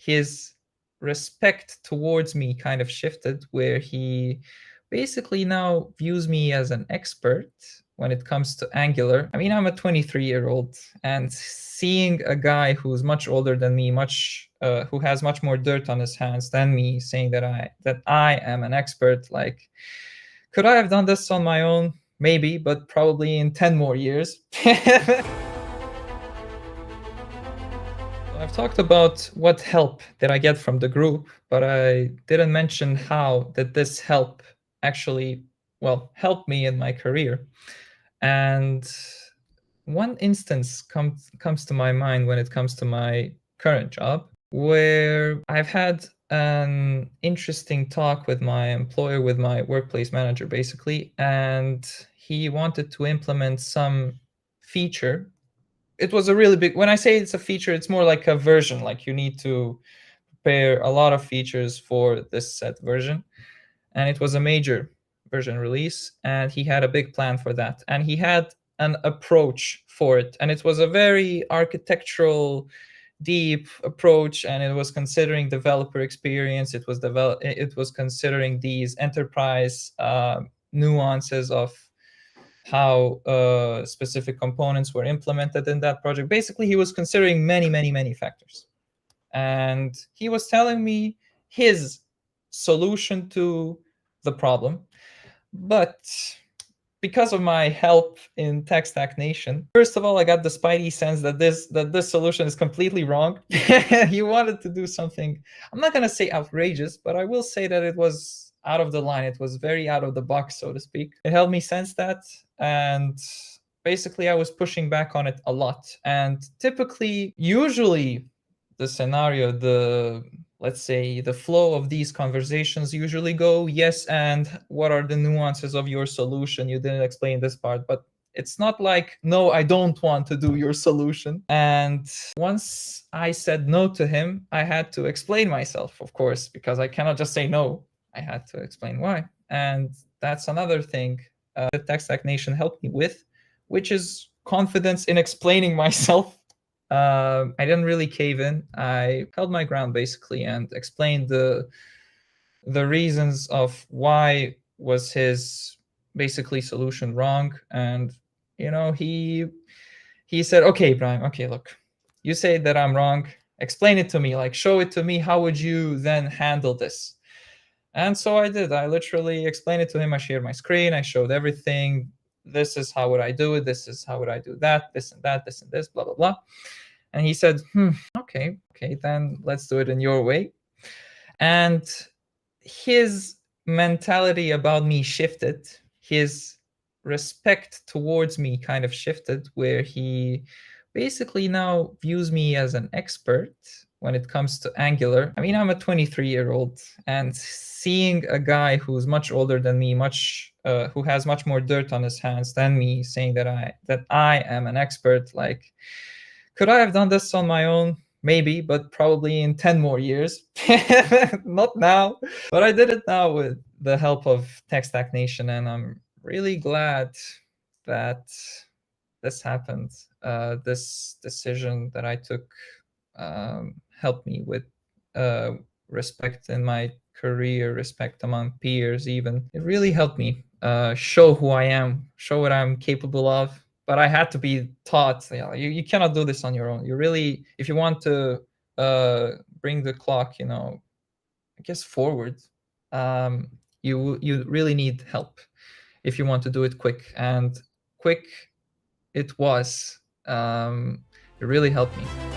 his respect towards me kind of shifted, where he basically now views me as an expert when it comes to Angular. I mean, I'm a 23-year-old, and seeing a guy who's much older than me, who has much more dirt on his hands than me, saying that I am an expert, like, could I have done this on my own? Maybe, but probably in 10 more years. I've talked about what help did I get from the group, but I didn't mention how did this help actually, well, help me in my career. And one instance comes to my mind when it comes to my current job, where I've had an interesting talk with my employer, with my workplace manager, basically, and he wanted to implement some feature. It was a really big, when I say it's a feature, it's more like a version, like you need to prepare a lot of features for this set version. And it was a major version release, and he had a big plan for that. And he had an approach for it. And it was a very architectural, deep approach, and it was considering developer experience. It was considering these enterprise nuances of how specific components were implemented in that project. Basically, he was considering many, many, many factors. And he was telling me his solution to the problem. But because of my help in Tech Stack Nation, first of all, I got the spidey sense that this solution is completely wrong. He wanted to do something, I'm not going to say outrageous, but I will say that it was out of the line. It was very out of the box, so to speak. It helped me sense that. And basically, I was pushing back on it a lot. And usually, the scenario, let's say the flow of these conversations usually go, yes, and what are the nuances of your solution? You didn't explain this part, but it's not like, no, I don't want to do your solution. And once I said no to him, I had to explain myself, of course, because I cannot just say no. I had to explain why. And that's another thing that Tech Stack Nation helped me with, which is confidence in explaining myself. I didn't really cave in. I held my ground, basically, and explained the reasons of why was his basically solution wrong. And he said, okay, Ibrahim, okay, look, you say that I'm wrong. Explain it to me, like show it to me. How would you then handle this? And so I did. I literally explained it to him. I shared my screen. I showed everything. This is how would I do it. This is how would I do that. This and that. This and this. Blah blah blah. And he said, okay, then let's do it in your way. And his mentality about me shifted. His respect towards me kind of shifted, where he basically now views me as an expert when it comes to Angular. I mean, I'm a 23-year-old, and seeing a guy who's much older than me, who has much more dirt on his hands than me, saying that I am an expert, like, could I have done this on my own? Maybe, but probably in 10 more years. Not now. But I did it now with the help of Tech Stack Nation, and I'm really glad that this happened. This decision that I took helped me with respect in my career, respect among peers even. It really helped me show who I am, show what I'm capable of. But I had to be taught, you cannot do this on your own. You really, if you want to bring the clock, I guess forward, you really need help if you want to do it quick. And quick it was. It really helped me.